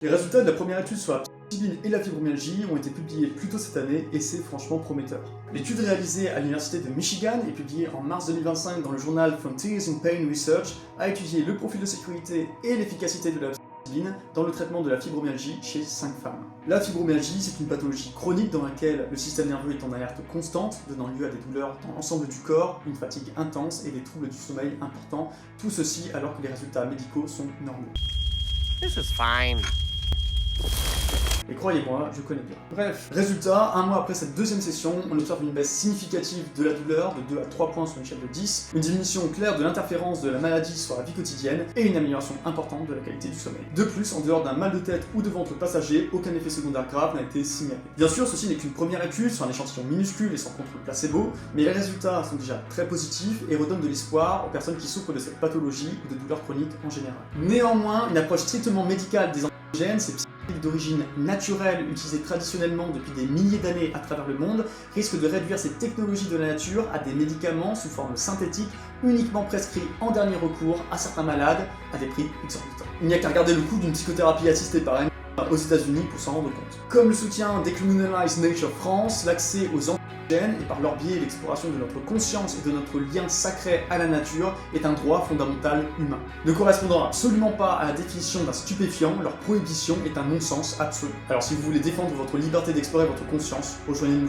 Les résultats de la première étude sur la psilocybine et la fibromyalgie ont été publiés plus tôt cette année et c'est franchement prometteur. L'étude réalisée à l'université de Michigan et publiée en mars 2025 dans le journal Frontiers in Pain Research a étudié le profil de sécurité et l'efficacité de la psilocybine dans le traitement de la fibromyalgie chez 5 femmes. La fibromyalgie, c'est une pathologie chronique dans laquelle le système nerveux est en alerte constante, donnant lieu à des douleurs dans l'ensemble du corps, une fatigue intense et des troubles du sommeil importants, tout ceci alors que les résultats médicaux sont normaux. This is fine. Et croyez-moi, je connais bien. Bref, résultat, un mois après cette deuxième session, on observe une baisse significative de la douleur de 2 à 3 points sur une échelle de 10, une diminution claire de l'interférence de la maladie sur la vie quotidienne et une amélioration importante de la qualité du sommeil. De plus, en dehors d'un mal de tête ou de ventre passager, aucun effet secondaire grave n'a été signalé. Bien sûr, ceci n'est qu'une première étude sur un échantillon minuscule et sans contrôle placebo, mais les résultats sont déjà très positifs et redonnent de l'espoir aux personnes qui souffrent de cette pathologie ou de douleurs chroniques en général. Néanmoins, une approche strictement médicale des antigènes, ces d'origine naturelle utilisée traditionnellement depuis des milliers d'années à travers le monde risque de réduire ces technologies de la nature à des médicaments sous forme synthétique uniquement prescrits en dernier recours à certains malades à des prix exorbitants. Il n'y a qu'à regarder le coût d'une psychothérapie assistée par aux États-Unis pour s'en rendre compte. Comme le soutien Decriminalize Nature France, l'accès aux antigènes et par leur biais l'exploration de notre conscience et de notre lien sacré à la nature est un droit fondamental humain. Ne correspondant absolument pas à la définition d'un stupéfiant, leur prohibition est un non-sens absolu. Alors si vous voulez défendre votre liberté d'explorer votre conscience, rejoignez-nous.